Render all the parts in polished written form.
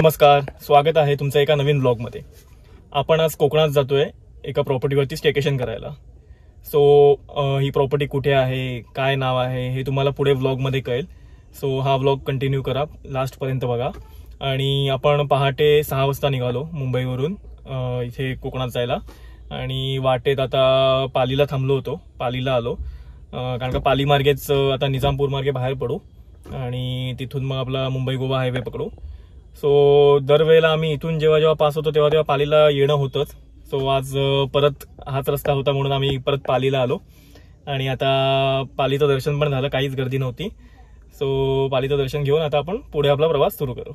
नमस्कार, स्वागत आहे तुमचं एका नवीन ब्लॉगमध्ये। आपण आज कोकणात जातोय एका प्रॉपर्टीवरती स्टेकेशन करायला। ही प्रॉपर्टी कुठे आहे, काय नाव आहे हे तुम्हाला पुढे व्लॉगमध्ये कळेल। हा व्लॉग कंटिन्यू करा, लास्ट पर्यंत बघा। आणि आपण पहाटे 6 वाजता निघालो मुंबईवरून इथे कोकणात जायला आणि वाटेत आता पालीला थांबलो होतो। पालीला आलो कारण का पाली मार्गेच आता निजामपूर मार्गे बाहेर पडू आणि तिथून मग आपला मुंबई गोवा हायवे पकडू। दरवेळेला आम्ही इथून जेव्हा पास होतो तेव्हा पालीला येणं होतंच। आज परत हाच रस्ता होता म्हणून आम्ही परत पालीला आलो आणि आता पालीचं दर्शन पण झालं, काहीच गर्दी नव्हती। पालीचं दर्शन घेऊन आता आपण पुढे आपला प्रवास सुरू करू।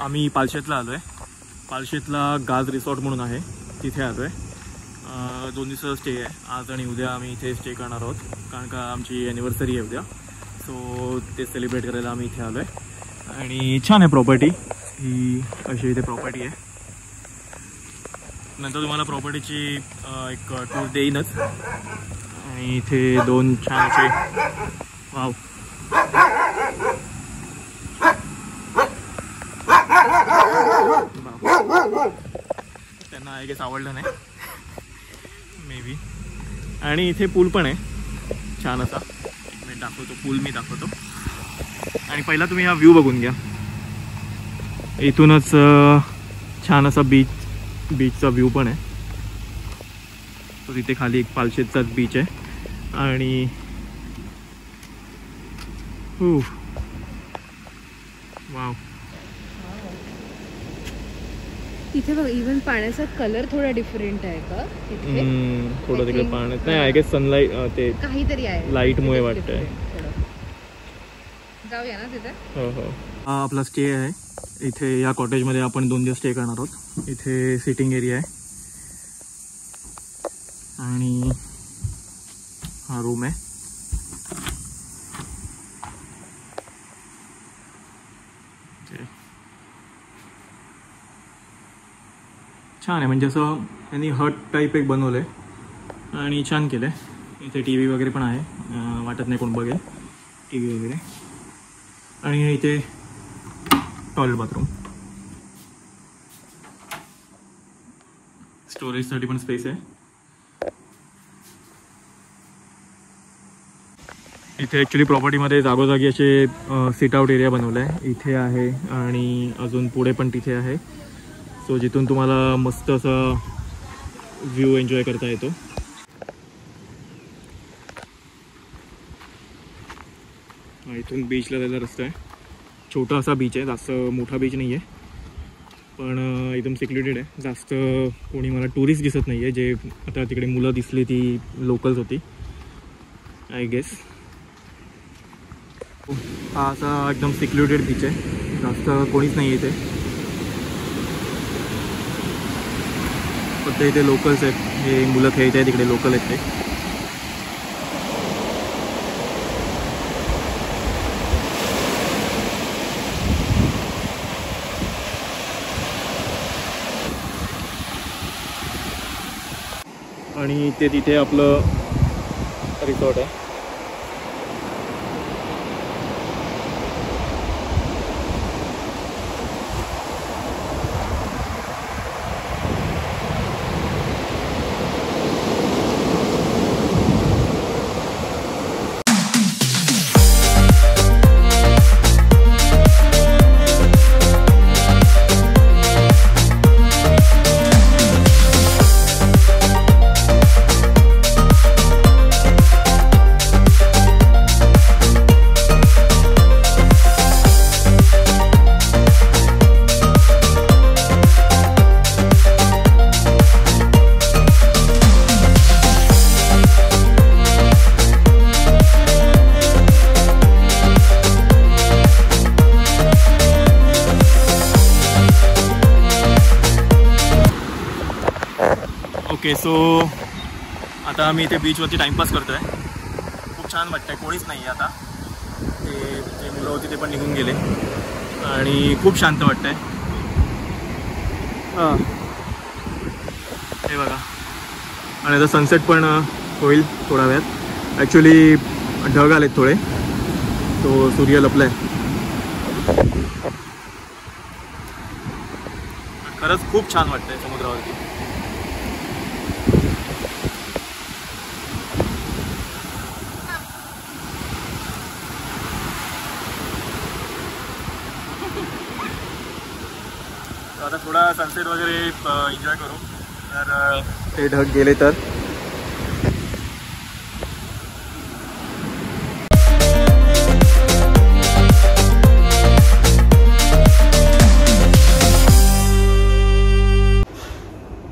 आम्ही पालशेतला आलोय। पालशेतला गाज रिसॉर्ट म्हणून आहे, तिथे आलोय। 2 दिवसाचा स्टे आहे आज आणि उद्या आम्ही इथे स्टे करणार आहोत कारण का आमची ॲनिव्हर्सरी आहे उद्या। ते सेलिब्रेट करायला आम्ही इथे आलोय आणि छान आहे प्रॉपर्टी ही, अशी इथे प्रॉपर्टी आहे। नंतर तुम्हाला प्रॉपर्टीची एक टूर देईनच। आणि इथे 2 छान असे वाव त्यांना आय गेस आवडलं नाही मे बी। आणि इथे पूल पण आहे छान असा, एक मिनिट दाखवतो, पूल मी दाखवतो। आणि पहिला तुम्ही हा व्ह्यू बघून घ्या, इथूनच छान असा बीचचा व्ह्यू पण आहे। तिथे खाली एक पालशेतचाच बीच आहे आणि वाव तिथे बघ, इवन पाण्याचा कलर थोडा डिफरंट आहे का तिथे? थोडं तिकडे पाण्यात नाही, आय गेस सनलाईट ते काहीतरी आहे, लाईट मुळे वाटतंय। जाऊया ना तिथे। हो हा आपला स्टे आहे इथे। या कॉटेजमध्ये आपण 2 दिवस स्टे करणार आहोत। इथे सिटिंग एरिया आहे आणि हा रूम आहे। छान आहे, म्हणजे असं त्यांनी हट टाईप एक बनवलं आहे आणि छान केलं आहे। इथे टी व्ही वगैरे पण आहे, वाटत नाही कोण बघेल टी व्ही वगैरे। आणि इथे टॉयलेट बाथरूम, स्टोरेजसाठी पण स्पेस आहे। इथे ॲक्च्युली प्रॉपर्टीमध्ये जागोजागी असे सिट आउट एरिया बनवला आहे, इथे आहे आणि अजून पुढे पण तिथे आहे। जिथून तुम्हाला मस्त असा व्ह्यू एन्जॉय करता येतो। इथून बीचला जायला रस्ता आहे, छोटा असा बीच आहे, जास्त मोठा बीच नाही आहे पण एकदम सिक्युरिटेड आहे। जास्त कोणी मला टुरिस्ट दिसत नाही आहे, जे आता तिकडे मुलं दिसली ती लोकल्स होती आय गेस। हा असा एकदम सिक्युरिटेड बीच आहे, जास्त कोणीच नाही आहे इथे, फक्त इथे लोकल्स आहेत, हे मुलं खेळत आहेत तिकडे, लोकल आहेत ते। आणि ते तिथे आपलं रिसॉर्ट आहे। ओके, सो आता आम्ही इथे बीचवरती टाइमपास करतोय. खूप छान वाटतंय, कोणीच नाही आता. ते मुलं होती ते पण निघून गेले आणि खूप शांत वाटतंय. हां, हे बघा. आणि आता सनसेट पण होईल थोड्या वेळात. ॲक्च्युली ढग आलेत थोडे, तो सूर्य लपलाय. खरंच खूप छान वाटतंय समुद्रावरती. आता थोडा सनसेट वगैरे एन्जॉय करू. तर ते ढग गेले तर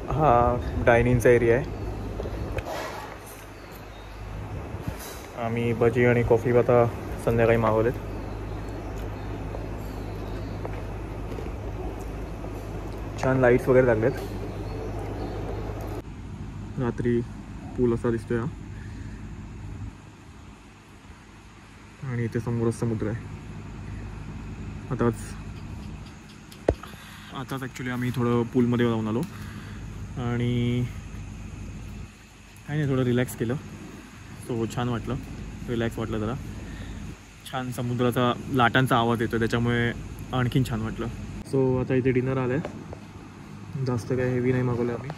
हा डायनिंगचा एरिया आहे. आम्ही भजी आणि कॉफी आता संध्याकाळी मागवलेत. छान लाईट्स वगैरे लागलेत. रात्री पूल असा दिसतोय हा. आणि इथे समोरच समुद्र आहे. आताच ॲक्च्युली आम्ही थोडं पूलमध्ये जाऊन आलो आणि काही नाही, थोडं रिलॅक्स केलं. सो छान वाटलं, रिलॅक्स वाटलं जरा. छान समुद्राचा लाटांचा आवाज येतो त्याच्यामुळे आणखीन छान वाटलं. सो आता इथे डिनर आलं आहे. जास्त काय हेवी नाही मागवलं आम्ही.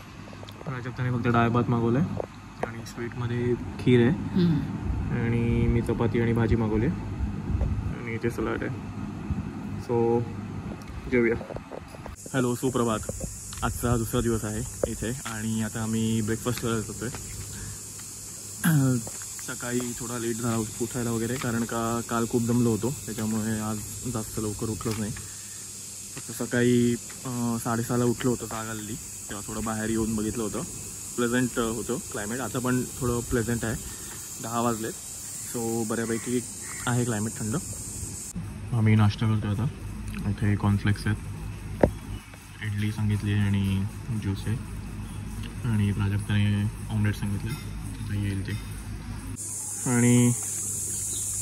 प्राजक्ताने फक्त डाळ भात मागवलं आहे आणि स्वीटमध्ये खीर आहे आणि मी चपाती आणि भाजी मागवली आणि इथे सलाड आहे. सो जेवूया. हॅलो, सुप्रभात. आजचा दुसरा दिवस आहे इथे आणि आता आम्ही ब्रेकफास्ट करायला जातोय. सकाळी थोडा लेट झाला उठायला वगैरे, कारण का काल खूप दमलो होतो त्याच्यामुळे आज जास्त लवकर उठलोच नाही. फक्त सकाळी 6:30ला उठलो होतं, जाग आलेली तेव्हा थोडं बाहेर येऊन बघितलं होतं. प्लेझंट होतं क्लायमेट. आता पण थोडं प्लेझंट आहे. 10 वाजलेत. सो बऱ्यापैकी आहे क्लायमेट थंड. आम्ही नाश्ता करतो आता. इथे कॉर्नफ्लेक्स आहेत, इडली सांगितली आणि ज्यूस आहे आणि प्राजक्ताने ऑमलेट सांगितलं. आता येईल ते. आणि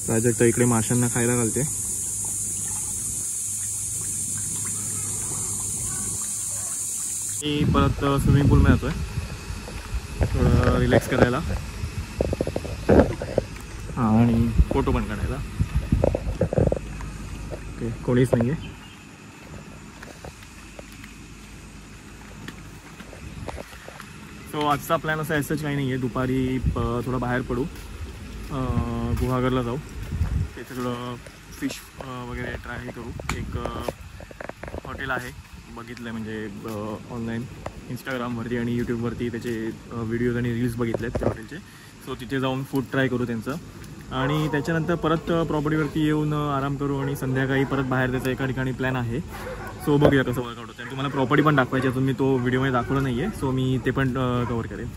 प्राजक्ता इकडे माशांना खायला घालते. मी परत स्विमिंग पूलमध्ये जातो आहे थोडं रिलॅक्स करायला. हां, आणि फोटो पण काढायला. ओके, कोणीच नाही आहे. सो आजचा प्लॅन असा असंच काही नाही आहे. दुपारी थोडं बाहेर पडू, गुहागरला जाऊ, तिथे थोडं फिश वगैरे ट्राय करू. एक हॉटेल आहे, बघितलं आहे म्हणजे ऑनलाईन इंस्टाग्रामवरती आणि यूट्यूबवरती त्याचे व्हिडिओज आणि रील्स बघितले आहेत त्या हॉटेलचे. सो तिथे जाऊन फूड ट्राय करू त्यांचं आणि त्याच्यानंतर परत प्रॉपर्टीवरती येऊन आराम करू आणि संध्याकाळी परत बाहेर जायचं एका ठिकाणी प्लॅन आहे. सो बघूया कसं वर्कआउट होतं. आणि तुम्हाला प्रॉपर्टी पण दाखवायची अजून मी तो व्हिडिओमध्ये दाखवलं नाही आहे. सो मी ते पण कवर करेन.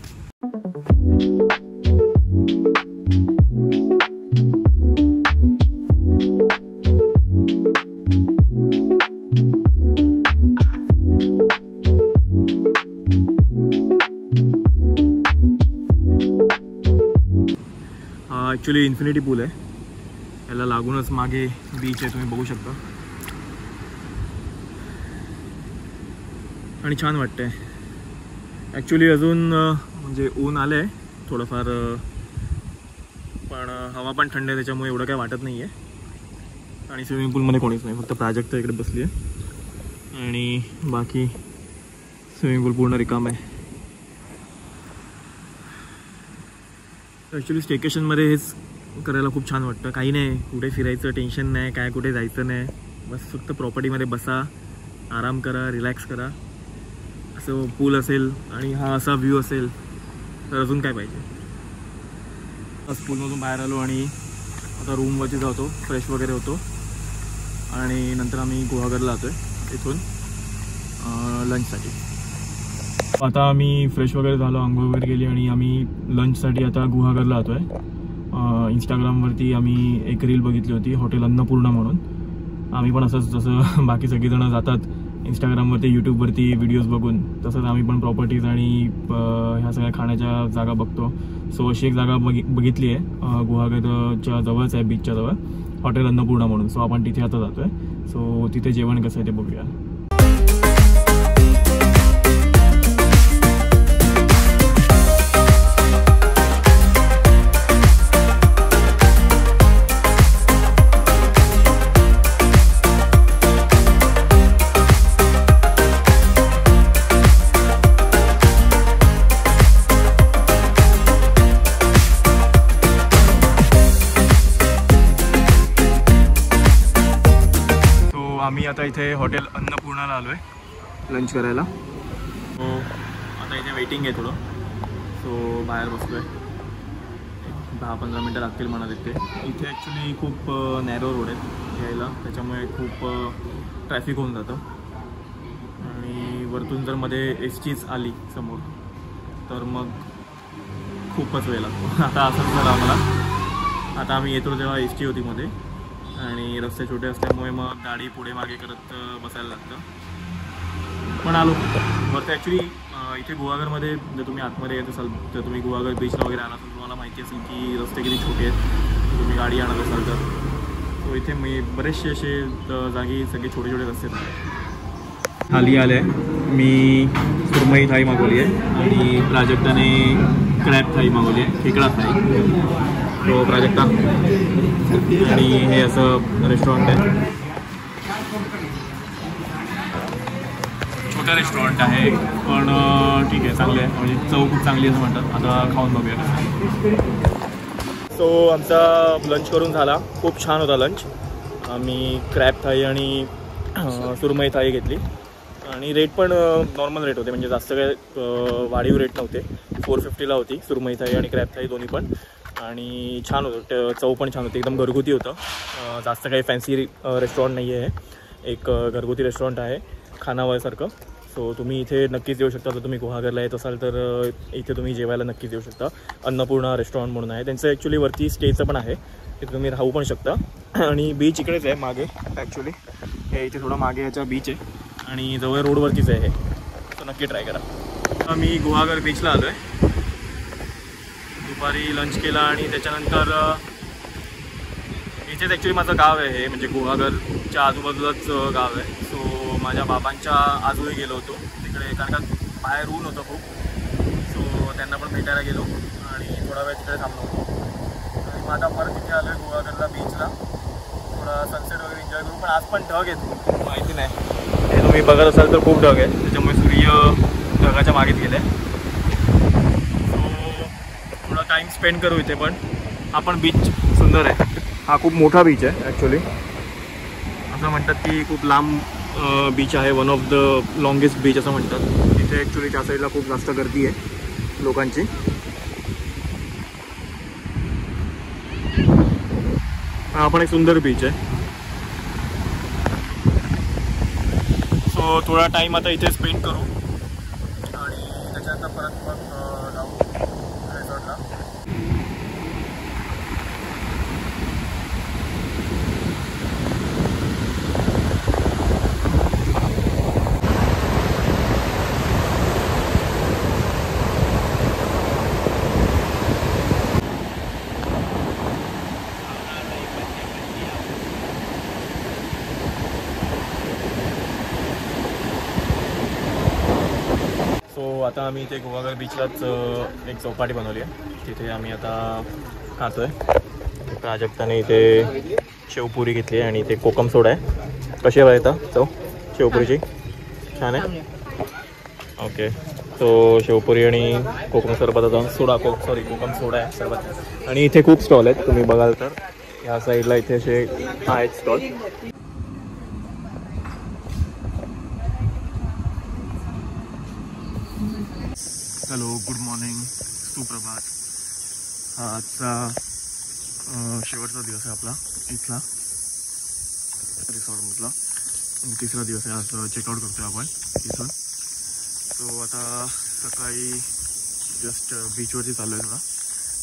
ॲक्च्युली इन्फिनिटी पूल आहे. याला लागूनच मागे बीच आहे, तुम्ही बघू शकता. आणि छान वाटतंय ॲक्च्युली. अजून म्हणजे ऊन आलं आहे थोडंफार, पण हवा पण थंड आहे त्याच्यामुळे एवढं काय वाटत नाही आहे. आणि स्विमिंग पूलमध्ये कोणीच नाही, फक्त प्राजक्ता इकडे बसली आहे आणि बाकी स्विमिंग पूल पूर्ण रिकाम आहे. ॲक्च्युली स्टेकेशनमध्ये हेच करायला खूप छान वाटतं. काही नाही, कुठे फिरायचं टेन्शन नाही, काय कुठे जायचं नाही. बस फक्त प्रॉपर्टीमध्ये बसा, आराम करा, रिलॅक्स करा. असं पूल असेल आणि हा असा व्ह्यू असेल तर अजून काय पाहिजे. बस पूलमधून बाहेर आलो आणि आता रूमवरती जातो, फ्रेश वगैरे होतो आणि नंतर आम्ही गुहागरला जातो आहे इथून लंचसाठी. आता आम्ही फ्रेश वगैरे झालो, आंघोळ वगैरे गेली आणि आम्ही लंचसाठी आता गुहागरला जातो आहे. इंस्टाग्रामवरती आम्ही एक रील बघितली होती, हॉटेल अन्नपूर्णा म्हणून. आम्ही पण असंच जसं बाकी सगळीजणं जातात इंस्टाग्रामवरती यूट्यूबवरती व्हिडिओज बघून तसंच आम्ही पण प्रॉपर्टीज आणि ह्या सगळ्या खाण्याच्या जागा बघतो. सो अशी एक जागा बघितली आहे गुहागरच्या जवळच आहे, बीचच्या जवळ, हॉटेल अन्नपूर्णा म्हणून. सो आपण तिथे आता जातोय. सो तिथे जेवण कसं आहे ते बघूया. आम्ही आता इथे हॉटेल अन्नपूर्णाला आलो आहे लंच करायला. सो आता इथे वेटिंग आहे थोडं. सो बाहेर बसलो आहे. 10-15 मिनटं लागतील म्हणा तिथे. इथे ॲक्च्युली खूप नॅरो रोड आहे यायला, त्याच्यामुळे खूप ट्रॅफिक होऊन जातं. आणि वरतून जर मध्ये एसटीच आली समोर तर मग खूपच वेळ लागतो. आता असंच झालं आम्हाला. आता आम्ही येतो तेव्हा एस टी होती मध्ये आणि रस्ते छोटे असल्यामुळे मग गाडी पुढे मागे करत बसायला लागतं. पण आलो वरती. ॲक्च्युली इथे गुहागरमध्ये जर तुम्ही आतमध्ये येत असाल तर तुम्ही गुहागर बीचला वगैरे आला तर तुम्हाला माहिती असेल की रस्ते किती छोटे आहेत. तुम्ही गाडी आणत असाल तर सो इथे मी बरेचसे असे जागी सगळे छोटे छोटे रस्ते आहेत. खाली आले मी सुरमई थाई मागवली आहे आणि प्राजक्ताने क्रॅब थाई मागवली आहे, खेकडा थाई. तो प्राजक्ता. आणि हे असं रेस्टॉरंट आहे, छोटं रेस्टॉरंट आहे पण ठीक आहे, चांगले आहे. म्हणजे चव खूप चांगली असं म्हणतात. आता खाऊन बघूया. सो आमचा लंच करून झाला. खूप छान होता लंच. आम्ही क्रॅब थाई आणि सुरमई थाई घेतली आणि रेट पण नॉर्मल रेट होते, म्हणजे जास्त काय वाढीव रेट नव्हते. 450ला होती सुरमई थाई आणि क्रॅब थाई दोन्ही पण. आणि छान होतं, चव पण छान होती, एकदम घरगुती होतं. जास्त काही फॅन्सी रेस्टॉरंट नाही आहे, एक घरगुती रेस्टॉरंट आहे खानावळसारखं. सो तुम्ही इथे नक्कीच येऊ शकता. जर तुम्ही गुहागरला येत असाल तर इथे तुम्ही जेवायला नक्कीच येऊ शकता. अन्नपूर्णा रेस्टॉरंट म्हणून आहे. त्यांचं ॲक्च्युली वरती स्टेचं पण आहे, तिथे तुम्ही राहू पण शकता. आणि बीच इकडेच आहे मागे. ॲक्च्युली हे इथे थोडं मागे ह्याचा बीच आहे आणि जवळ रोडवरतीच आहे हे. सो नक्की ट्राय करा. मी गुहागर बीचला आलो आहे. दुपारी लंच केला आणि त्याच्यानंतर इथेच ॲक्च्युली माझं गाव आहे हे, म्हणजे गुहागरच्या आजूबाजूलाच गाव आहे. सो माझ्या बाबांच्या आजोळी गेलो होतो तिकडे, कारण का बाहेर ऊन होतं खूप. सो त्यांना पण भेटायला गेलो आणि थोडा वेळ तिकडे थांबलो होतो. आणि मग आता परत तिथे आलो आहे गुहागरला बीचला, थोडा सनसेट वगैरे एन्जॉय करू. पण आज पण ढग आहेत, माहिती नाही हे तुम्ही बघत असाल तर खूप ढग आहे, त्याच्यामुळे सूर्य ढगाच्या मागेच गेले. थोडा टाईम स्पेंड करू इथे. पण हा पण बीच सुंदर आहे. हा खूप मोठा बीच आहे ॲक्च्युली. असं म्हणतात की खूप लांब बीच आहे, one of the longest beach असं म्हणतात. इथे ॲक्च्युली त्या साईडला खूप जास्त गर्दी आहे लोकांची. हा पण एक सुंदर बीच आहे. सो थोडा टाईम आता इथे स्पेंड करू आणि त्याच्यानंतर परत मग जाऊ रिसॉर्टला. सो आता आम्ही इथे गुहागर बीचलाच एक चौपाटी बनवली आहे, तिथे आम्ही आता खातो आहे. प्राजक्ताने इथे शेवपुरी घेतली आहे आणि इथे कोकम सोडा आहे. कशी आहे आता चव शेवपुरीची? छान आहे. ओके. सो शेवपुरी आणि कोकम सरबत सोडा कोकम सोडा आहे सरबत. आणि इथे खूप स्टॉल आहेत, तुम्ही बघाल तर ह्या साईडला इथे असे आहेत स्टॉल. हॅलो, गुड मॉर्निंग, सुप्रभात. हा आजचा शेवटचा दिवस आहे आपला इथला रिसॉर्टमधला. तिसरा दिवस आहे. आज चेकआउट करतो आहे आपण इथून. सो आता सकाळी जस्ट बीचवरती चाललो आहे. थोडा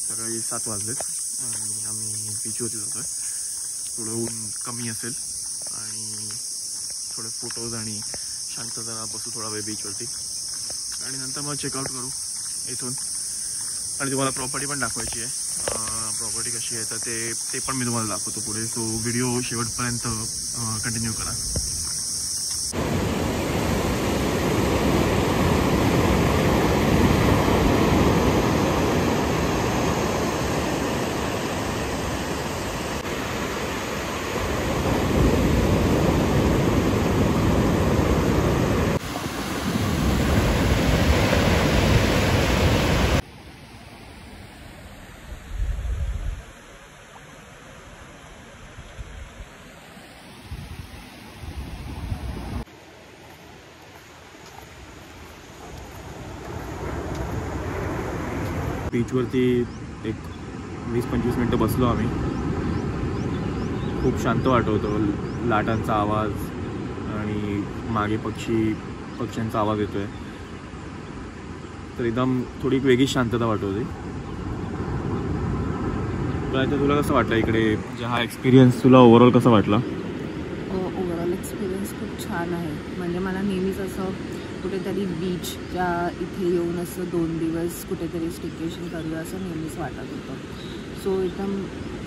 सकाळी 7 वाजलेत आणि आम्ही बीचवरती जातो आहे. थोडं ऊन कमी असेल आणि थोडे फोटोज आणि शांत जरा बसू थोडा वेळ बीचवरती आणि नंतर मग चेकआउट करू इथून. आणि तुम्हाला प्रॉपर्टी पण दाखवायची आहे. प्रॉपर्टी कशी आहे तर ते पण मी तुम्हाला दाखवतो पुढे. सो व्हिडिओ शेवटपर्यंत कंटिन्यू करा. बीचवरती एक 20-25 मिनटं बसलो आम्ही. खूप शांत वाटत होतं. लाटांचा आवाज आणि मागे पक्ष्यांचा आवाज येतोय तर एकदम थोडी वेगळी शांतता वाटत होती. काय तर तुला कसं वाटलं इकडे हा एक्सपिरियन्स तुला ओव्हरऑल कसा वाटला? ओव्हरऑल एक्सपिरियन्स खूप छान आहे. म्हणजे मला नेहमीच असं कुठेतरी बीचच्या इथे येऊन असं 2 दिवस कुठेतरी स्टेकेशन करूया असं नेहमीच वाटत होतं. सो एकदम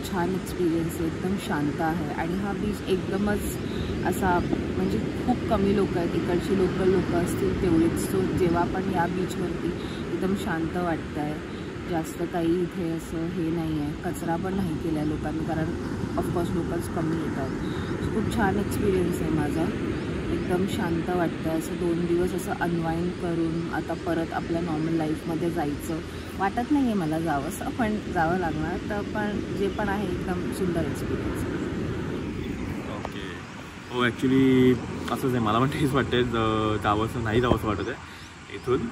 छान एक्सपिरियन्स आहे. एकदम शांत आहे आणि हा बीच एकदमच असा म्हणजे खूप कमी लोक आहेत. इकडची लोक असतील तेवढेच. सो जेव्हा पण या बीचवरती एकदम शांत वाटतं आहे. जास्त काही इथे असं हे नाही आहे. कचरा पण नाही केला आहे लोकांनी कारण ऑफकोर्स लोकच कमी येतात. खूप छान एक्सपिरियन्स आहे माझा. एकदम शांत वाटतं आहे. असं 2 दिवस असं अनवाइंड करून आता परत आपल्या नॉर्मल लाईफमध्ये जायचं वाटत नाही आहे मला जावंसं, पण जावं लागणार. तर पण जे पण आहे एकदम सुंदर एक्सपिरियन्स आहे. ओके. हो ॲक्च्युली असंच आहे. मला पण तेच वाटते जावंसं नाही जावंसं वाटत आहे इथून.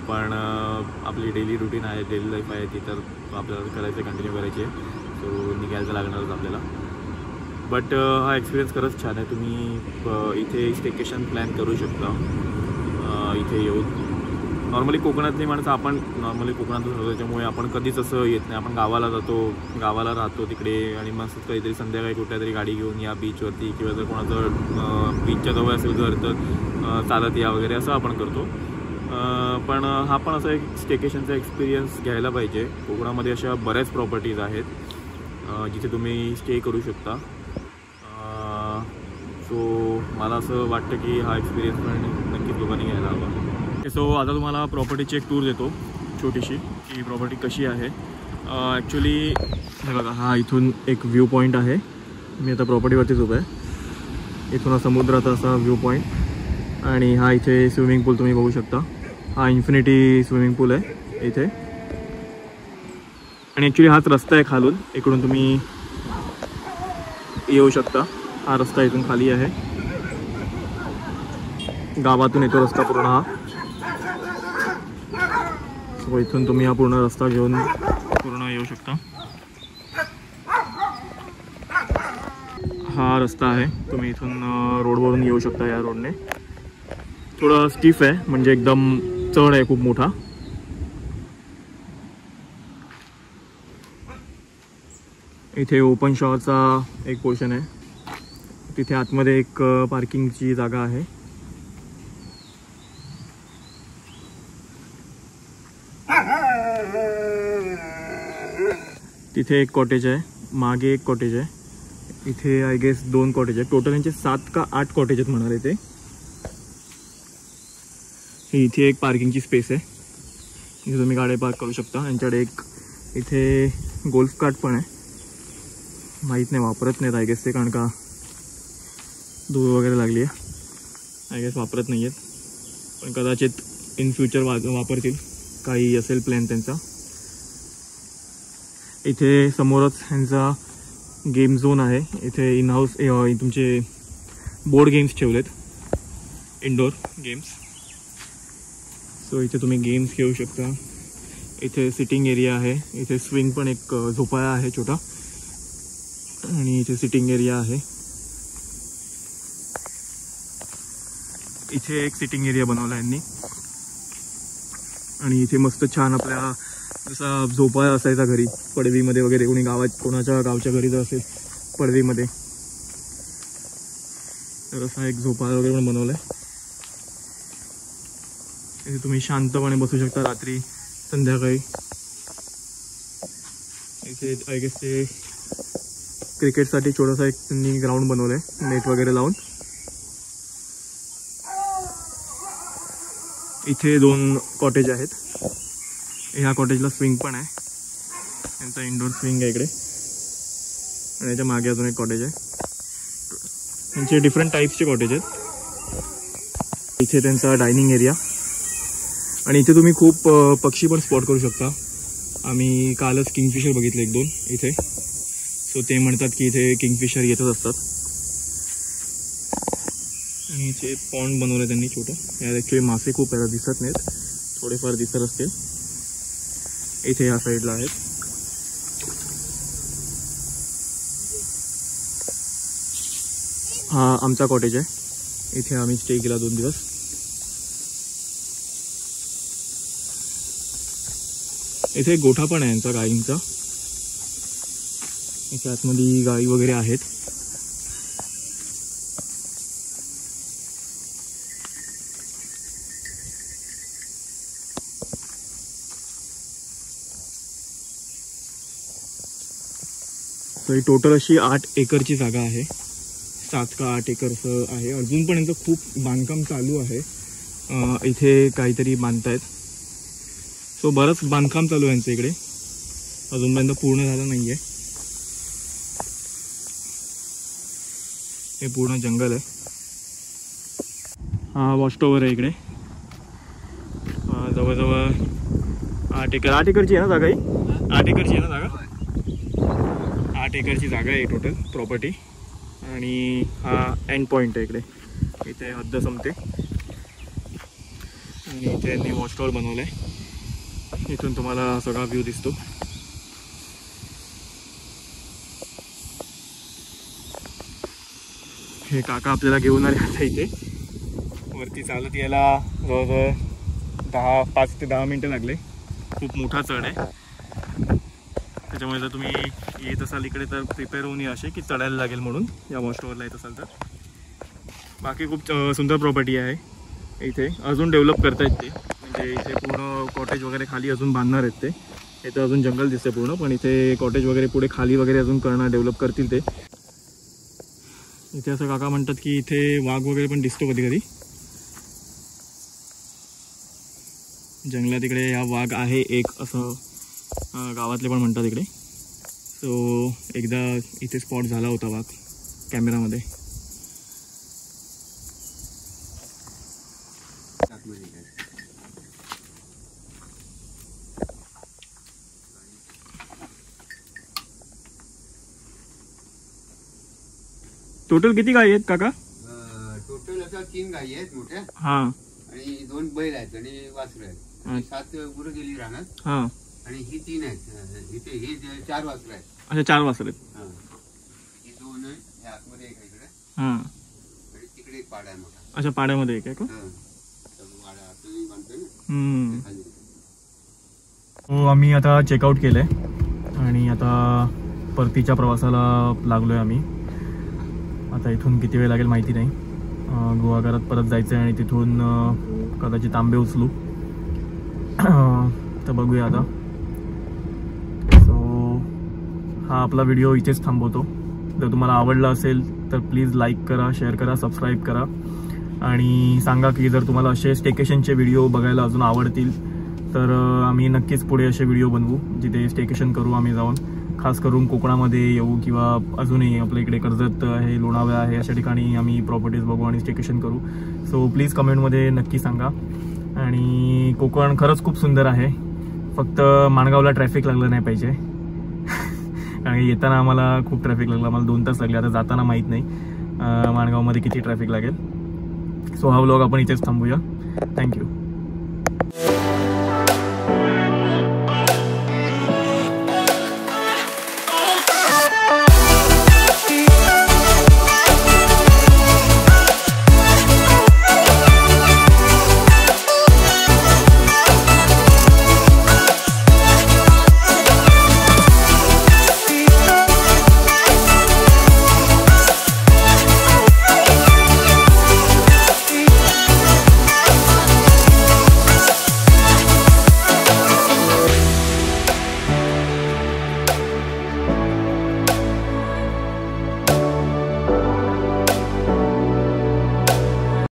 पण आपली डेली रुटीन आहे, डेली लाईफ आहे ती तर आपल्याला करायचं आहे, कंटिन्यू करायची आहे. सो निघायचं लागणारच आपल्याला. बट हा एक्सपिरियन्स खरंच छान आहे. तुम्ही इथे स्टेकेशन प्लॅन करू शकता इथे येऊन. नॉर्मली कोकणातली माणसं आपण नॉर्मली कोकणातच होतो त्याच्यामुळे आपण कधीच असं येत नाही. आपण गावाला जातो, गावाला राहतो तिकडे आणि मस्त काहीतरी संध्याकाळी कुठल्या तरी गाडी घेऊन या बीचवरती किंवा जर कोणाचं बीचच्या जवळ असेल घर तर चालत या वगैरे असं आपण करतो. पण हा पण असा एक स्टेकेशनचा एक्सपिरियन्स घ्यायला पाहिजे. कोकणामध्ये अशा बऱ्याच प्रॉपर्टीज आहेत जिथे तुम्ही स्टे करू शकता. सो मला असं वाटतं की हा एक्सपिरियन्स पण नक्कीच लोकांनी घ्यायला हवा. सो आता तुम्हाला प्रॉपर्टीची एक टूर देतो छोटीशी की प्रॉपर्टी कशी आहे. ॲक्च्युली हे बघा, हा इथून एक व्ह्यू पॉईंट आहे. मी आता प्रॉपर्टीवरतीच उभं आहे. इथून हा समुद्राचा असा व्ह्यू पॉईंट आणि हा इथे स्विमिंग पूल तुम्ही बघू शकता. हा इन्फिनिटी स्विमिंग पूल आहे इथे. आणि ॲक्च्युली हाच रस्ता आहे खालून, इकडून तुम्ही येऊ शकता. हा रस्ता इथून खाली आहे, गावातून येतो रस्ता पूर्ण हा. सो इथून तुम्ही हा पूर्ण रस्ता घेऊन पूर्ण येऊ शकता. हा रस्ता आहे, तुम्ही इथून रोडवरून येऊ शकता. या रोडने थोडं स्टीफ आहे म्हणजे एकदम चढ आहे खूप मोठा. इथे ओपन शॉचा एक पोर्शन आहे. तिथे आतमध्ये एक पार्किंगची जागा आहे. तिथे एक कॉटेज आहे, मागे एक कॉटेज आहे. इथे आय गेस 2 कॉटेज आहे. टोटल यांचे 7 का 8 कॉटेज आहेत म्हणाले ते. इथे एक पार्किंगची स्पेस आहे, इथे तुम्ही गाड्या पार्क करू शकता. यांच्याकडे एक इथे गोल्फ कार्ट पण आहे. माहीत नाही, वापरत नाहीत आय गेस ते, कारण का धूळ वगैरे लागली आहे. आय गेस वापरत नाही आहेत, पण कदाचित इन फ्युचर वापरतील. काही असेल प्लॅन त्यांचा. इथे समोरच ह्यांचा गेम झोन आहे. इथे इन हाऊस तुमचे बोर्ड गेम्स ठेवलेत, इंडोर गेम्स. सो इथे तुम्ही गेम्स खेळू शकता. इथे सिटिंग एरिया आहे. इथे स्विंग पण एक झोपाळा आहे छोटा, आणि इथे सिटिंग एरिया आहे. इथे एक सिटिंग एरिया बनवला यांनी. आणि इथे मस्त छान आपल्या जसा झोपाळा असायचा घरी पडवीमध्ये वगैरे, कोणी कोणाच्या गावच्या घरी जर असेल पडवीमध्ये, तर असा एक झोपाळा वगैरे पण बनवलाय. इथे तुम्ही शांतपणे बसू शकता रात्री संध्याकाळी. इथे आय गेस ते क्रिकेटसाठी छोटासा एक त्यांनी ग्राउंड बनवलाय नेट वगैरे लावून. इथे 2 कॉटेज आहेत. ह्या कॉटेजला स्विंग पण आहे. यांचा इंडोर स्विंग आहे इकडे आणि याच्या मागे अजून एक कॉटेज आहे. त्यांचे डिफरंट टाईप्सचे कॉटेज आहेत. इथे त्यांचा डायनिंग एरिया आणि इथे तुम्ही खूप पक्षी पण स्पॉट करू शकता. आम्ही कालच किंगफिशर बघितले 1-2 इथे. सो ते म्हणतात की इथे किंगफिशर येतच असतात. आणि इथे पॉन्ड बनवलं त्यांनी छोटं. यात ॲक्च्युली मासे खूप याला दिसत नाहीत, थोडेफार दिसत असतील. इथे ह्या साईडला आहेत. हा आमचा कॉटेज आहे. इथे आम्ही स्टे केला 2 दिवस. इथे एक गोठा पण आहे यांचा गायींचा. इथे आतमध्ये गायी वगैरे आहेत. तर ही टोटल अशी 8 एकरची जागा आहे. 7 का 8 एकरचं आहे. अजून पण यांचं खूप बांधकाम चालू आहे. इथे काहीतरी बांधतायत. सो बरंच बांधकाम चालू आहे यांचं इकडे. अजूनपर्यंत पूर्ण झालं नाही आहे. हे पूर्ण जंगल आहे. हा वॉच टॉवर आहे इकडे. जवळजवळ 8 एकरची आहे ना जागा ही. 8 एकरची आहे ना जागा. 8 एकरची जागा आहे टोटल प्रॉपर्टी. आणि हा एंड पॉईंट आहे इकडे. इथे हद्द संपते आणि इथे यांनी वॉच टॉवर बनवलं आहे. इथून तुम्हाला सगळा व्ह्यू दिसतो. हे काका आपल्याला घेऊन आले आता. इथे वरती चालत यायला जवळजवळ 5 ते 10 मिनटं लागले. खूप मोठा चढ आहे. त्याच्यामुळे जर तुम्ही येत असाल इकडे तर प्रिपेअर होऊन या असे की चढायला लागेल म्हणून या वॉच टॉवरला येत असाल तर. बाकी खूप सुंदर प्रॉपर्टी आहे इथे. अजून डेव्हलप करतायत ते. म्हणजे इथे पूर्ण कॉटेज वगैरे खाली अजून बांधणार आहेत ते. इथे अजून जंगल दिसते पूर्ण, पण इथे कॉटेज वगैरे पुढे खाली वगैरे अजून करणार, डेव्हलप करतील ते. इथे असं काका म्हणतात की इथे वाघ वगैरे पण दिसतो कधी कधी जंगलात. इकडे हा वाघ आहे एक असं गावातले पण म्हणतात इकडे. सो एकदा इथे स्पॉट झाला होता वाघ कॅमेरामध्ये. टोटल किती गायी आहेत काका? टोटल आता 3 गायी आहेत मोठ्या. हा. आणि 2 बैल आहेत आणि वासरू आहेत. 7 गुरं गेली रानात. हा. आणि ही 3 आहेत. इथे ही 4 वासरू आहेत. अच्छा 4 वासरू आहेत. ही 2 आहे. ह्या आतमध्ये एक आहे इकडे. हा. आणि तिकडे एक पाडा आहे मोठा. अच्छा पाड्यामध्ये एक आहे का? आम्ही आता चेकआउट केलंय आणि आता परतीच्या प्रवासाला लागलोय आम्ही. आता इथून किती वेळ लागेल माहिती नाही. गुहागरात परत जायचं आहे आणि तिथून कदाचित तांबे उचलू. तर बघूया आता. सो हा आपला व्हिडिओ इथेच थांबवतो. जर तुम्हाला आवडला असेल तर प्लीज लाईक करा, शेअर करा, सबस्क्राईब करा आणि सांगा की जर तुम्हाला असे स्टेकेशनचे व्हिडिओ बघायला अजून आवडतील तर आम्ही नक्कीच पुढे असे व्हिडिओ बनवू जिथे स्टेकेशन करू आम्ही जाऊन. खास करून कोकणामध्ये येऊ किंवा अजूनही आपल्या इकडे कर्जत आहे, लोणावळा आहे, अशा ठिकाणी आम्ही प्रॉपर्टीज बघू आणि स्टेकेशन करू. सो प्लीज कमेंटमध्ये नक्की सांगा. आणि कोकण खरंच खूप सुंदर आहे. फक्त माणगावला ट्रॅफिक लागलं नाही पाहिजे. कारण येताना आम्हाला खूप ट्रॅफिक लागला. आम्हाला 2 तास लागले. आता जाताना माहीत नाही माणगावमध्ये किती ट्रॅफिक लागेल. सो हा व्लॉग आपण इथेच थांबूया. थँक्यू.